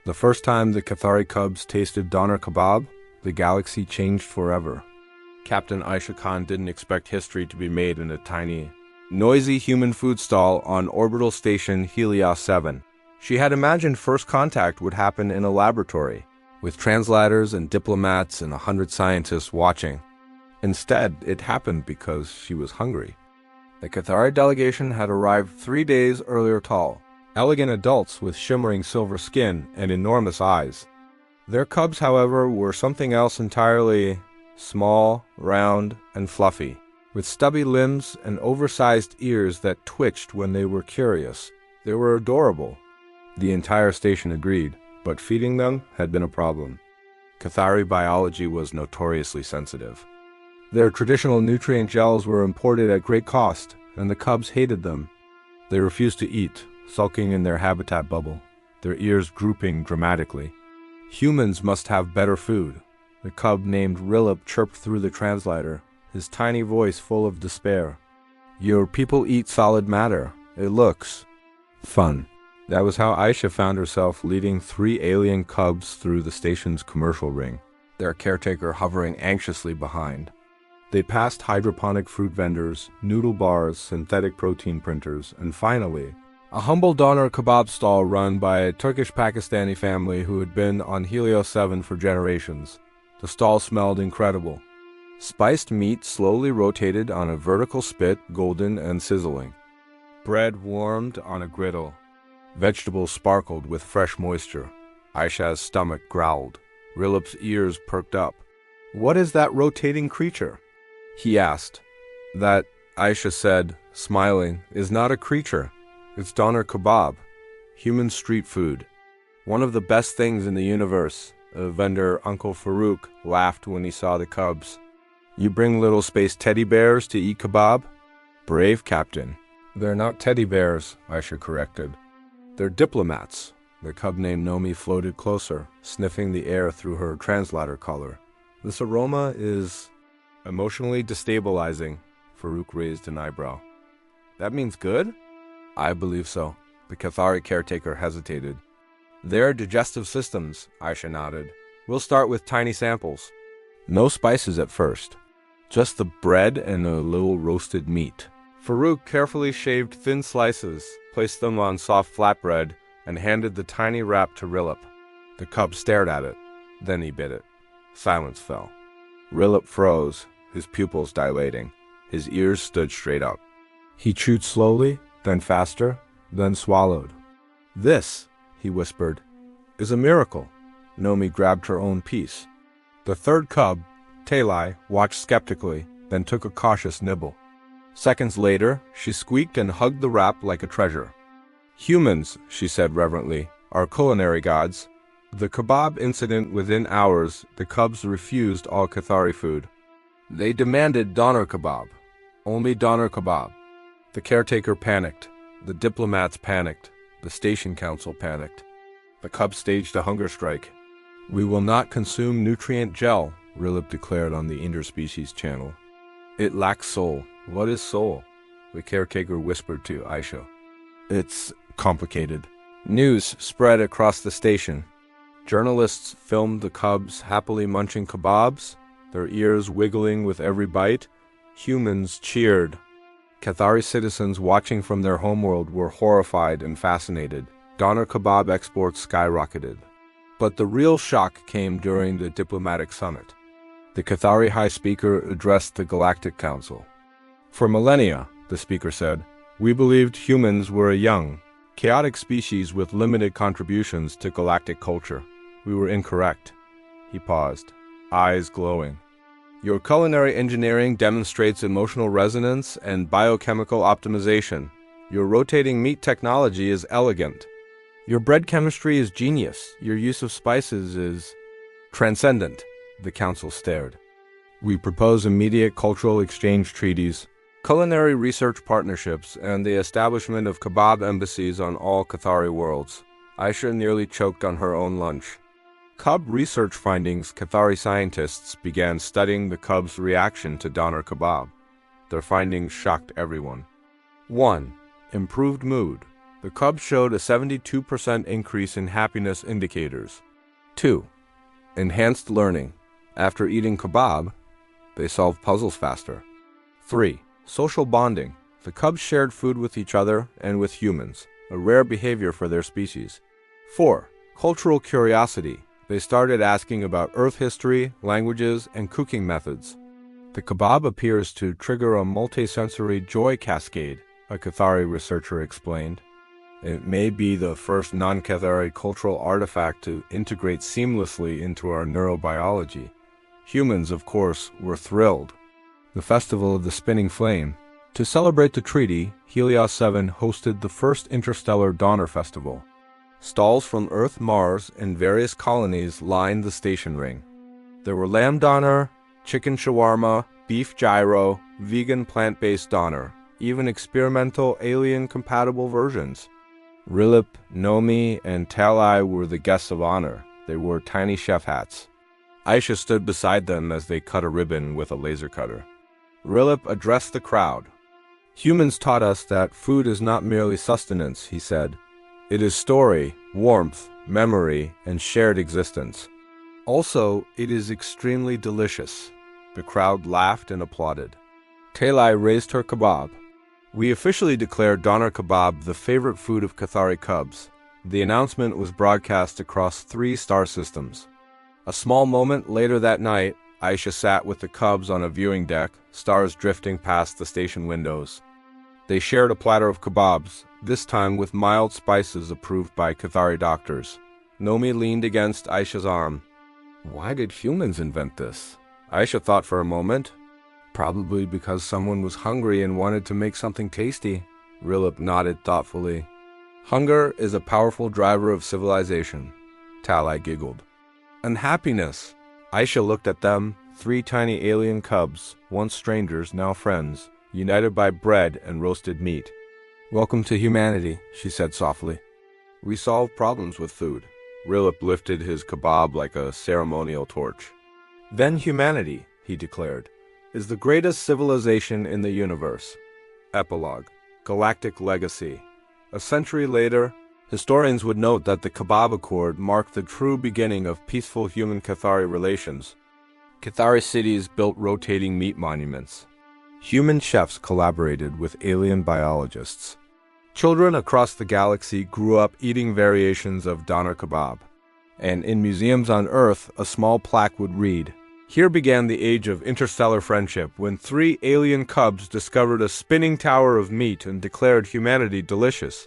The first time the Cathari Cubs tasted doner kebab, the galaxy changed forever. Captain Aisha Khan didn't expect history to be made in a tiny, noisy human food stall on orbital station Helios 7. She had imagined first contact would happen in a laboratory, with translators and diplomats and 100 scientists watching. Instead, it happened because she was hungry. The Cathari delegation had arrived 3 days earlier tall, elegant adults with shimmering silver skin and enormous eyes. Their cubs, however, were something else entirely: small, round, and fluffy, with stubby limbs and oversized ears that twitched when they were curious. They were adorable. The entire station agreed, but feeding them had been a problem. Cathari biology was notoriously sensitive. Their traditional nutrient gels were imported at great cost, and the cubs hated them. They refused to eat, sulking in their habitat bubble, their ears drooping dramatically. Humans must have better food. The cub named Rilip chirped through the translator, his tiny voice full of despair. Your people eat solid matter. It looks fun. That was how Aisha found herself leading 3 alien cubs through the station's commercial ring, their caretaker hovering anxiously behind. They passed hydroponic fruit vendors, noodle bars, synthetic protein printers, and finally, a humble doner kebab stall run by a Turkish-Pakistani family who had been on Helios 7 for generations. The stall smelled incredible. Spiced meat slowly rotated on a vertical spit, golden and sizzling. Bread warmed on a griddle. Vegetables sparkled with fresh moisture. Aisha's stomach growled. Rilip's ears perked up. "What is that rotating creature?" he asked. "That," Aisha said, smiling, "is not a creature. It's doner kebab, human street food. One of the best things in the universe." A vendor, Uncle Farouk, laughed when he saw the cubs. "You bring little space teddy bears to eat kebab?" "Brave, Captain." "They're not teddy bears," Aisha corrected. "They're diplomats." The cub named Nomi floated closer, sniffing the air through her translator collar. "This aroma is emotionally destabilizing." Farouk raised an eyebrow. "That means good?" "I believe so." The Cathari caretaker hesitated. "Their digestive systems," Aisha nodded. "We'll start with tiny samples. No spices at first. Just the bread and a little roasted meat." Farouk carefully shaved thin slices, placed them on soft flatbread, and handed the tiny wrap to Rilip. The cub stared at it. Then he bit it. Silence fell. Rilip froze, his pupils dilating. His ears stood straight up. He chewed slowly, then faster, then swallowed. "This," he whispered, "is a miracle." Nomi grabbed her own piece. The third cub, Talai, watched skeptically, then took a cautious nibble. Seconds later, she squeaked and hugged the wrap like a treasure. "Humans," she said reverently, "are culinary gods." The kebab incident within hours, the cubs refused all Cathari food. They demanded doner kebab. Only doner kebab. The caretaker panicked. The diplomats panicked. The station council panicked. The cubs staged a hunger strike. "We will not consume nutrient gel," Rilip declared on the interspecies channel. "It lacks soul." "What is soul?" the caretaker whispered to Aisha. "It's complicated." News spread across the station. Journalists filmed the cubs happily munching kebabs, their ears wiggling with every bite. Humans cheered. Cathari citizens watching from their homeworld were horrified and fascinated. Doner kebab exports skyrocketed. But the real shock came during the diplomatic summit. The Cathari High Speaker addressed the Galactic Council. "For millennia," the speaker said, "we believed humans were a young, chaotic species with limited contributions to galactic culture. We were incorrect." He paused, eyes glowing. "Your culinary engineering demonstrates emotional resonance and biochemical optimization. Your rotating meat technology is elegant. Your bread chemistry is genius. Your use of spices is transcendent." The council stared. "We propose immediate cultural exchange treaties, culinary research partnerships, and the establishment of kebab embassies on all Cathari worlds." Aisha nearly choked on her own lunch. Cub research findings. Cathari scientists began studying the cub's reaction to doner kebab. Their findings shocked everyone. 1. Improved mood. The cubs showed a 72% increase in happiness indicators. 2. Enhanced learning. After eating kebab, they solved puzzles faster. 3. Social bonding. The cubs shared food with each other and with humans, a rare behavior for their species. 4. Cultural curiosity. They started asking about Earth history, languages, and cooking methods. The kebab appears to trigger a multisensory joy cascade, a Cathari researcher explained. It may be the first non-Cathari cultural artifact to integrate seamlessly into our neurobiology. Humans, of course, were thrilled. The Festival of the Spinning Flame. To celebrate the treaty, Helios 7 hosted the first interstellar Donner Festival. Stalls from Earth, Mars, and various colonies lined the station ring. There were lamb Donner, chicken shawarma, beef gyro, vegan plant-based Donner, even experimental alien-compatible versions. Rilip, Nomi, and Talai were the guests of honor. They wore tiny chef hats. Aisha stood beside them as they cut a ribbon with a laser cutter. Rilip addressed the crowd. Humans taught us that food is not merely sustenance, he said. It is story, warmth, memory, and shared existence. Also, it is extremely delicious. The crowd laughed and applauded. Talai raised her kebab. We officially declared doner kebab the favorite food of Cathari cubs. The announcement was broadcast across 3 star systems. A small moment later that night, Aisha sat with the cubs on a viewing deck, stars drifting past the station windows. They shared a platter of kebabs, this time with mild spices approved by Cathari doctors. Nomi leaned against Aisha's arm. Why did humans invent this? Aisha thought for a moment. Probably because someone was hungry and wanted to make something tasty. Rilip nodded thoughtfully. Hunger is a powerful driver of civilization. Talai giggled. And happiness. Aisha looked at them, 3 tiny alien cubs, once strangers, now friends, united by bread and roasted meat. Welcome to humanity, she said softly. We solve problems with food. Rilip lifted his kebab like a ceremonial torch. Then humanity, he declared, is the greatest civilization in the universe. Epilogue. Galactic legacy. A century later, historians would note that the Kebab Accord marked the true beginning of peaceful human-Cathari relations. Cathari cities built rotating meat monuments. Human chefs collaborated with alien biologists. Children across the galaxy grew up eating variations of doner kebab. And in museums on Earth, a small plaque would read, "Here began the age of interstellar friendship, when 3 alien cubs discovered a spinning tower of meat and declared humanity delicious."